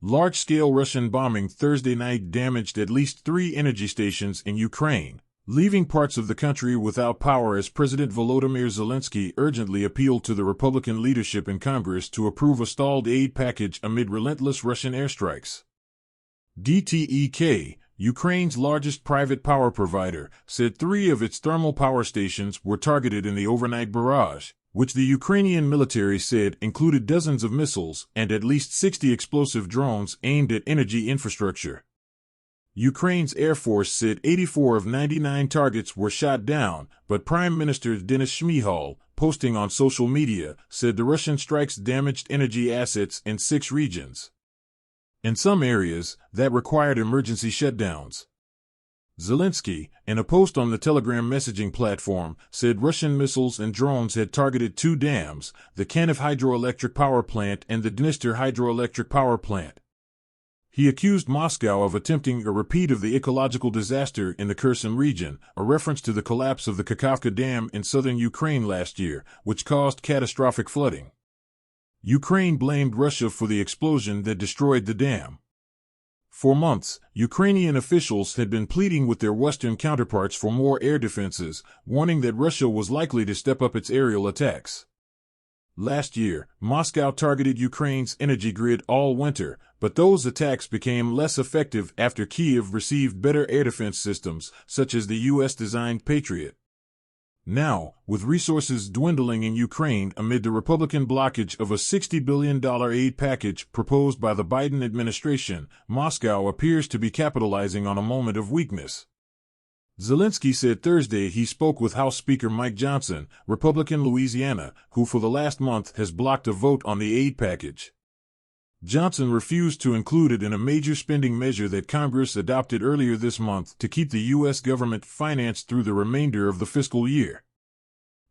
Large-scale Russian bombing Thursday night damaged at least 3 energy stations in Ukraine, leaving parts of the country without power as President Volodymyr Zelensky urgently appealed to the Republican leadership in Congress to approve a stalled aid package amid relentless Russian airstrikes. DTEK, Ukraine's largest private power provider, said 3 of its thermal power stations were targeted in the overnight barrage, which the Ukrainian military said included dozens of missiles and at least 60 explosive drones aimed at energy infrastructure. Ukraine's Air Force said 84 of 99 targets were shot down, but Prime Minister Denis Shmyhal, posting on social media, said the Russian strikes damaged energy assets in 6 regions. In some areas, that required emergency shutdowns. Zelensky, in a post on the Telegram messaging platform, said Russian missiles and drones had targeted 2 dams, the Kaniv hydroelectric power plant and the Dniester hydroelectric power plant. He accused Moscow of attempting a repeat of the ecological disaster in the Kherson region, a reference to the collapse of the Kakhovka Dam in southern Ukraine last year, which caused catastrophic flooding. Ukraine blamed Russia for the explosion that destroyed the dam. For months, Ukrainian officials had been pleading with their Western counterparts for more air defenses, warning that Russia was likely to step up its aerial attacks. Last year, Moscow targeted Ukraine's energy grid all winter, but those attacks became less effective after Kyiv received better air defense systems, such as the U.S.-designed Patriot. Now, with resources dwindling in Ukraine amid the Republican blockage of a $60 billion aid package proposed by the Biden administration, Moscow appears to be capitalizing on a moment of weakness. Zelensky said Thursday he spoke with House Speaker Mike Johnson, Republican Louisiana, who for the last month has blocked a vote on the aid package. Johnson refused to include it in a major spending measure that Congress adopted earlier this month to keep the U.S. government financed through the remainder of the fiscal year.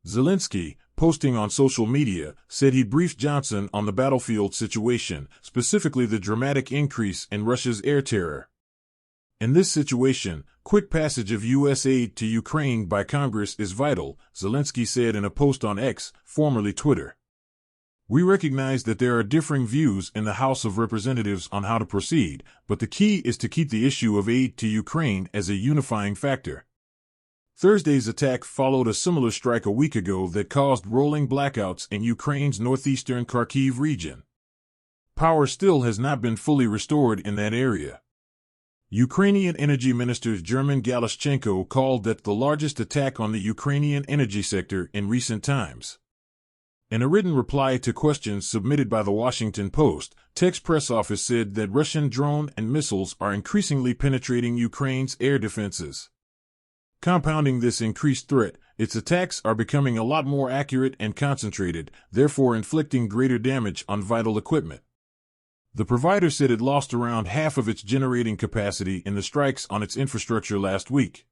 Zelensky, posting on social media, said he briefed Johnson on the battlefield situation, specifically the dramatic increase in Russia's air terror. In this situation, quick passage of U.S. aid to Ukraine by Congress is vital, Zelensky said in a post on X, formerly Twitter. We recognize that there are differing views in the House of Representatives on how to proceed, but the key is to keep the issue of aid to Ukraine as a unifying factor. Thursday's attack followed a similar strike a week ago that caused rolling blackouts in Ukraine's northeastern Kharkiv region. Power still has not been fully restored in that area. Ukrainian Energy Minister German Galushchenko called that the largest attack on the Ukrainian energy sector in recent times. In a written reply to questions submitted by the Washington Post, Tech's press office said that Russian drone and missiles are increasingly penetrating Ukraine's air defenses. Compounding this increased threat, its attacks are becoming a lot more accurate and concentrated, therefore inflicting greater damage on vital equipment. The provider said it lost around half of its generating capacity in the strikes on its infrastructure last week.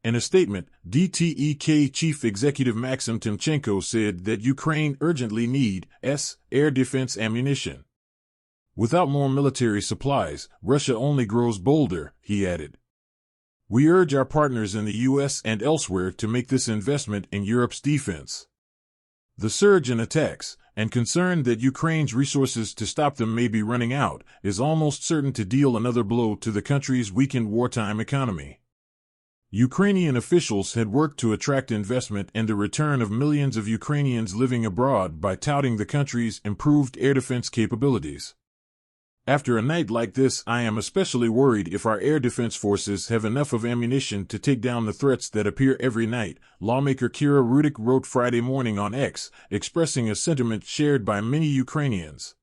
In a statement, DTEK Chief Executive Maxim Timchenko said that Ukraine urgently needs air defense ammunition. Without more military supplies, Russia only grows bolder, he added. We urge our partners in the U.S. and elsewhere to make this investment in Europe's defense. The surge in attacks, and concern that Ukraine's resources to stop them may be running out, is almost certain to deal another blow to the country's weakened wartime economy. Ukrainian officials had worked to attract investment and the return of millions of Ukrainians living abroad by touting the country's improved air defense capabilities. After a night like this, I am especially worried if our air defense forces have enough of ammunition to take down the threats that appear every night, lawmaker Kira Rudik wrote Friday morning on X, expressing a sentiment shared by many Ukrainians.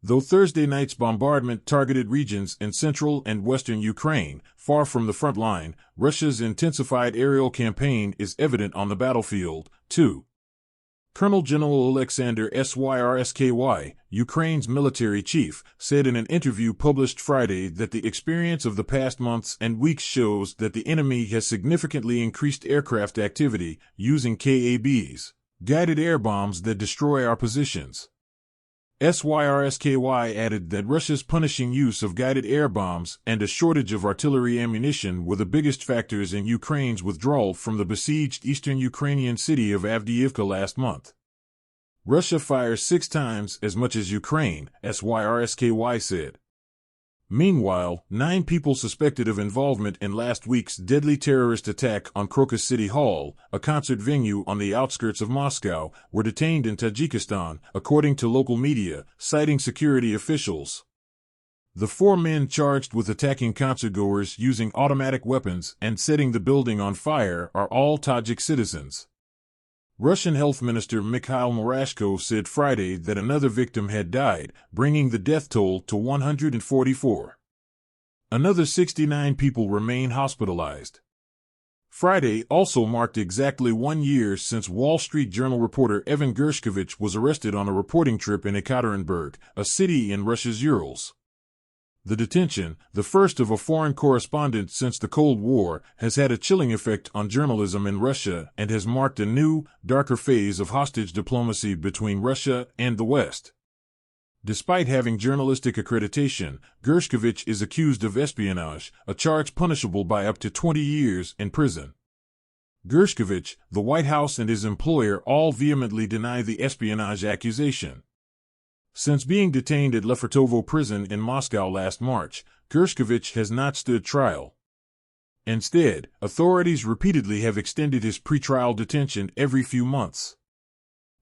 Though Thursday night's bombardment targeted regions in central and western Ukraine, far from the front line, Russia's intensified aerial campaign is evident on the battlefield, too. Colonel General Alexander Syrsky, Ukraine's military chief, said in an interview published Friday that the experience of the past months and weeks shows that the enemy has significantly increased aircraft activity, using KABs, guided air bombs that destroy our positions. Syrsky added that Russia's punishing use of guided air bombs and a shortage of artillery ammunition were the biggest factors in Ukraine's withdrawal from the besieged eastern Ukrainian city of Avdiivka last month. Russia fires 6 times as much as Ukraine, SYRSKY said. Meanwhile, 9 people suspected of involvement in last week's deadly terrorist attack on Crocus City Hall, a concert venue on the outskirts of Moscow, were detained in Tajikistan, according to local media, citing security officials. The 4 men charged with attacking concertgoers using automatic weapons and setting the building on fire are all Tajik citizens. Russian Health Minister Mikhail Murashko said Friday that another victim had died, bringing the death toll to 144. Another 69 people remain hospitalized. Friday also marked exactly 1 year since Wall Street Journal reporter Evan Gershkovich was arrested on a reporting trip in Ekaterinburg, a city in Russia's Urals. The detention, the first of a foreign correspondent since the Cold War, has had a chilling effect on journalism in Russia and has marked a new, darker phase of hostage diplomacy between Russia and the West. Despite having journalistic accreditation, Gershkovich is accused of espionage, a charge punishable by up to 20 years in prison. Gershkovich, the White House and his employer all vehemently deny the espionage accusation. Since being detained at Lefortovo prison in Moscow last March, Gershkovich has not stood trial. Instead, authorities repeatedly have extended his pretrial detention every few months.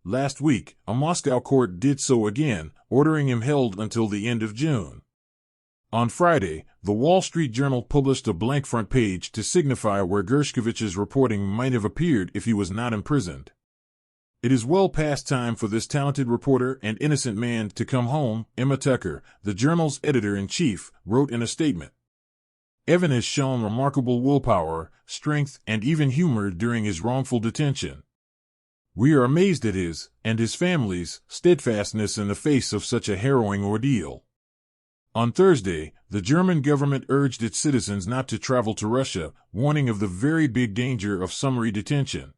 Last week, a Moscow court did so again, ordering him held until the end of June. On Friday, the Wall Street Journal published a blank front page to signify where Gershkovich's reporting might have appeared if he was not imprisoned. "It is well past time for this talented reporter and innocent man to come home," Emma Tucker, the journal's editor-in-chief, wrote in a statement. "Evan has shown remarkable willpower, strength, and even humor during his wrongful detention. We are amazed at his, and his family's, steadfastness in the face of such a harrowing ordeal." On Thursday, the German government urged its citizens not to travel to Russia, warning of the very big danger of summary detention.